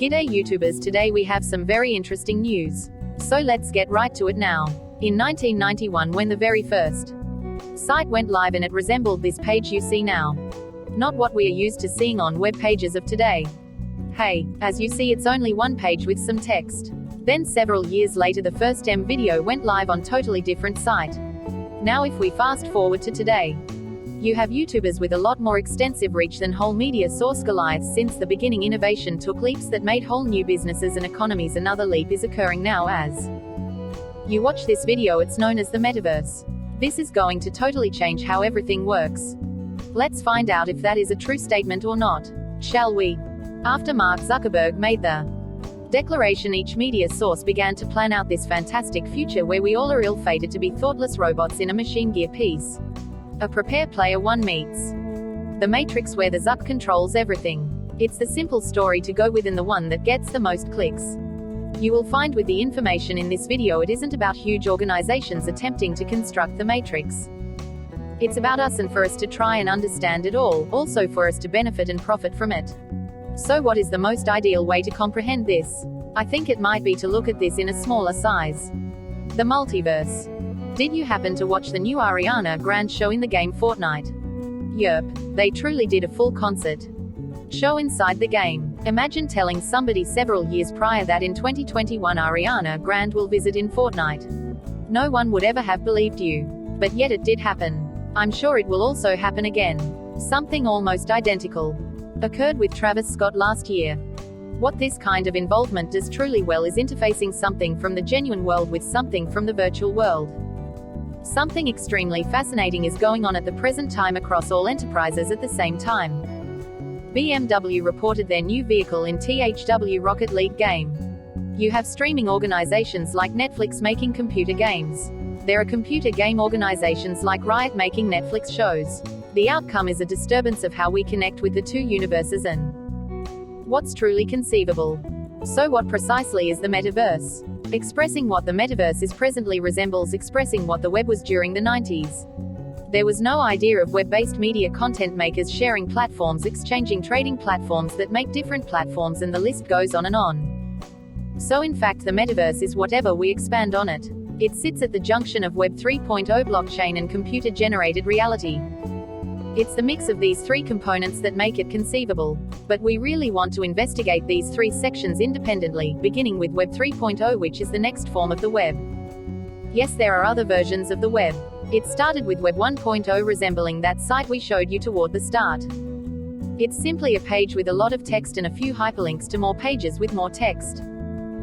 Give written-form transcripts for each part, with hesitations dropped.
G'day YouTubers, today we have some very interesting news. So let's get right to it now. In 1991, when the very first site went live, and it resembled this page you see now. Not what we are used to seeing on web pages of today. Hey, as you see, it's only one page with some text. Then several years later, the first video went live on totally different site. Now if we fast forward to today, you have YouTubers with a lot more extensive reach than whole media source Goliaths. Since the beginning, innovation took leaps that made whole new businesses and economies. Another leap is occurring now as you watch this video. It's known as the Metaverse. This is going to totally change how everything works. Let's find out if that is a true statement or not. Shall we? After Mark Zuckerberg made the declaration, each media source began to plan out this fantastic future where we all are ill-fated to be thoughtless robots in a machine gear piece. A Prepare Player One meets the Matrix, where the Zuck controls everything. It's the simple story to go with and the one that gets the most clicks. You will find with the information in this video, it isn't about huge organizations attempting to construct the Matrix. It's about us, and for us to try and understand it all, also for us to benefit and profit from it. So what is the most ideal way to comprehend this? I think it might be to look at this in a smaller size. The multiverse. Did you happen to watch the new Ariana Grande show in the game Fortnite? Yerp, they truly did a full concert show inside the game. Imagine telling somebody several years prior that in 2021 Ariana Grande will visit in Fortnite. No one would ever have believed you. But yet it did happen. I'm sure it will also happen again. Something almost identical occurred with Travis Scott last year. What this kind of involvement does truly well is interfacing something from the genuine world with something from the virtual world. Something extremely fascinating is going on at the present time across all enterprises at the same time. BMW reported their new vehicle in THW Rocket League game. You have streaming organizations like Netflix making computer games. There are computer game organizations like Riot making Netflix shows. The outcome is a disturbance of how we connect with the two universes and what's truly conceivable. So what precisely is the Metaverse? Expressing what the Metaverse is presently resembles expressing what the web was during the 90s. There was no idea of web-based media content makers sharing platforms, exchanging trading platforms that make different platforms, and the list goes on and on. So in fact the Metaverse is whatever we expand on it. It sits at the junction of Web 3.0, blockchain, and computer-generated reality. It's the mix of these three components that make it conceivable. But we really want to investigate these three sections independently, beginning with Web 3.0, which is the next form of the web. Yes, there are other versions of the web. It started with Web 1.0, resembling that site we showed you toward the start. It's simply a page with a lot of text and a few hyperlinks to more pages with more text.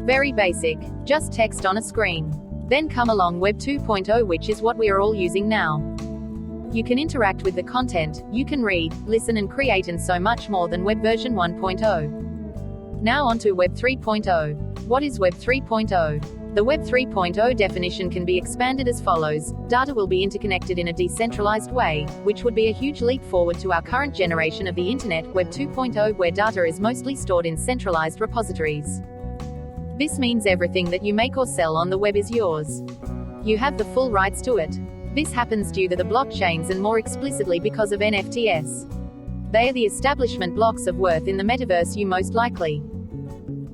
Very basic. Just text on a screen. Then come along Web 2.0, which is what we are all using now. You can interact with the content, you can read, listen, and create, and so much more than Web version 1.0. Now on to Web 3.0. What is Web 3.0? The Web 3.0 definition can be expanded as follows: data will be interconnected in a decentralized way, which would be a huge leap forward to our current generation of the Internet. Web 2.0, where data is mostly stored in centralized repositories. This means everything that you make or sell on the web is yours. You have the full rights to it. This happens due to the blockchains, and more explicitly because of NFTs. They are the establishment blocks of worth in the Metaverse. You most likely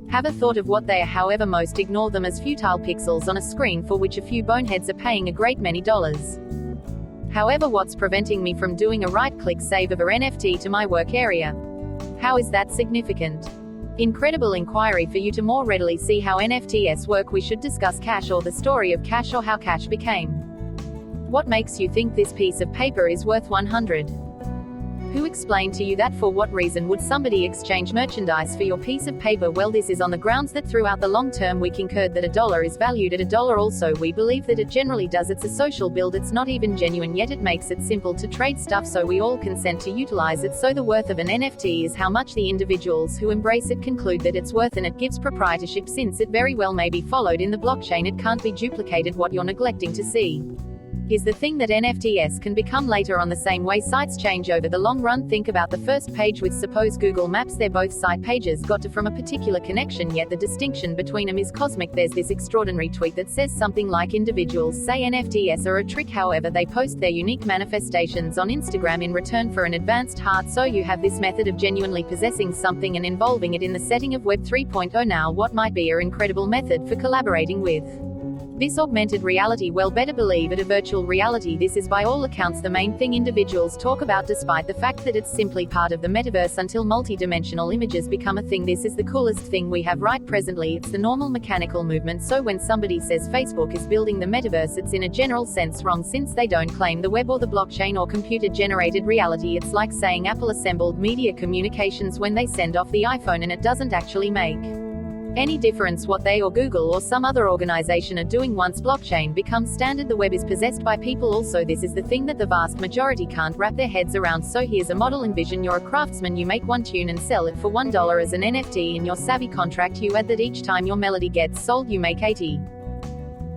have a thought of what they are, however most ignore them as futile pixels on a screen for which a few boneheads are paying a great many dollars. However, what's preventing me from doing a right-click save of a NFT to my work area? How is that significant? Incredible inquiry for you to more readily see how NFTs work. We should discuss cash, or the story of cash, or how cash became. What makes you think this piece of paper is worth 100? Who explained to you that? For what reason would somebody exchange merchandise for your piece of paper? Well, this is on the grounds that throughout the long term we concurred that $1 is valued at $1. Also, we believe that it generally does. It's a social build. It's not even genuine, yet it makes it simple to trade stuff, so we all consent to utilize it. So the worth of an NFT is how much the individuals who embrace it conclude that it's worth, and it gives proprietorship. Since it very well may be followed in the blockchain, it can't be duplicated. What you're neglecting to see is the thing that NFTs can become later on, the same way sites change over the long run. Think about the first page with suppose Google Maps. They're both site pages got to from a particular connection, yet the distinction between them is cosmic. There's this extraordinary tweet that says something like individuals say NFTs are a trick, however they post their unique manifestations on Instagram in return for an advanced heart. So you have this method of genuinely possessing something and involving it in the setting of Web 3.0. Now what might be an incredible method for collaborating with this augmented reality? Well, better believe it, a virtual reality. This is by all accounts the main thing individuals talk about, despite the fact that it's simply part of the metaverse until multi-dimensional images become a thing. This is the coolest thing we have right presently. It's the normal mechanical movement. So when somebody says Facebook is building the metaverse, it's in a general sense wrong, since they don't claim the web or the blockchain or computer-generated reality. It's like saying Apple assembled media communications when they send off the iPhone, and it doesn't actually make any difference what they or Google or some other organization are doing. Once blockchain becomes standard, the web is possessed by people also. This is the thing that the vast majority can't wrap their heads around. So here's a model. Envision you're a craftsman. You make one tune and sell it for $1 as an NFT. In your savvy contract you add that each time your melody gets sold you make 80,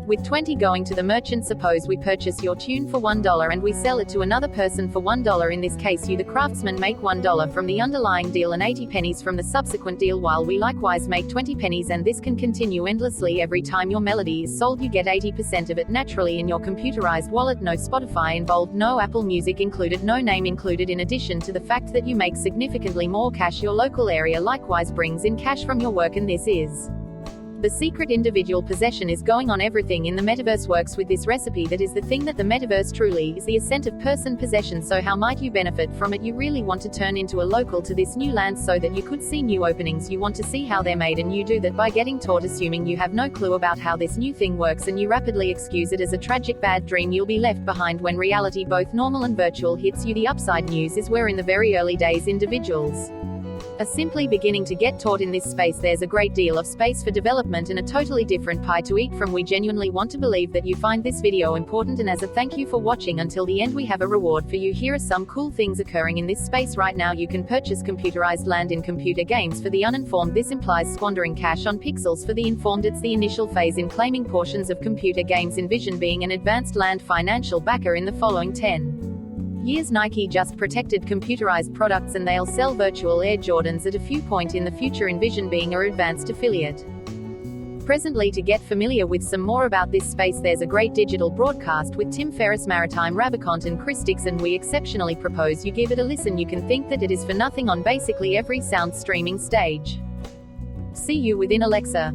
with 20 going to the merchant. Suppose we purchase your tune for $1 and we sell it to another person for $1. In this case, you, the craftsman, make $1 from the underlying deal and 80 pennies from the subsequent deal, while we likewise make 20 pennies, and this can continue endlessly. Every time your melody is sold you get 80% of it naturally in your computerized wallet. No Spotify involved, no Apple Music included, no name included. In addition to the fact that you make significantly more cash, your local area likewise brings in cash from your work, and this is the secret. Individual possession is going on. Everything in the metaverse works with this recipe. That is the thing that the metaverse truly is, the ascent of person possession. So how might you benefit from it? You really want to turn into a local to this new land so that you could see new openings. You want to see how they're made, and you do that by getting taught, assuming you have no clue about how this new thing works, and you rapidly excuse it as a tragic bad dream. You'll be left behind when reality, both normal and virtual, hits you. The upside news is we're in the very early days. Individuals are simply beginning to get taught in this space. There's a great deal of space for development and a totally different pie to eat from. We genuinely want to believe that you find this video important, and as a thank you for watching until the end, we have a reward for you. Here are some cool things occurring in this space right now. You can purchase computerized land in computer games. For the uninformed, this implies squandering cash on pixels. For the informed, it's the initial phase in claiming portions of computer games. Envision being an advanced land financial backer in the following 10 years. Nike just protected computerized products, and they'll sell virtual Air Jordans at a few point in the future. Envision being a advanced affiliate presently. To get familiar with some more about this space, there's a great digital broadcast with Tim Ferriss, Maritime Ravikant, and Chris Dixon. We exceptionally propose you give it a listen. You can think that it is for nothing on basically every sound streaming stage. See you within Alexa.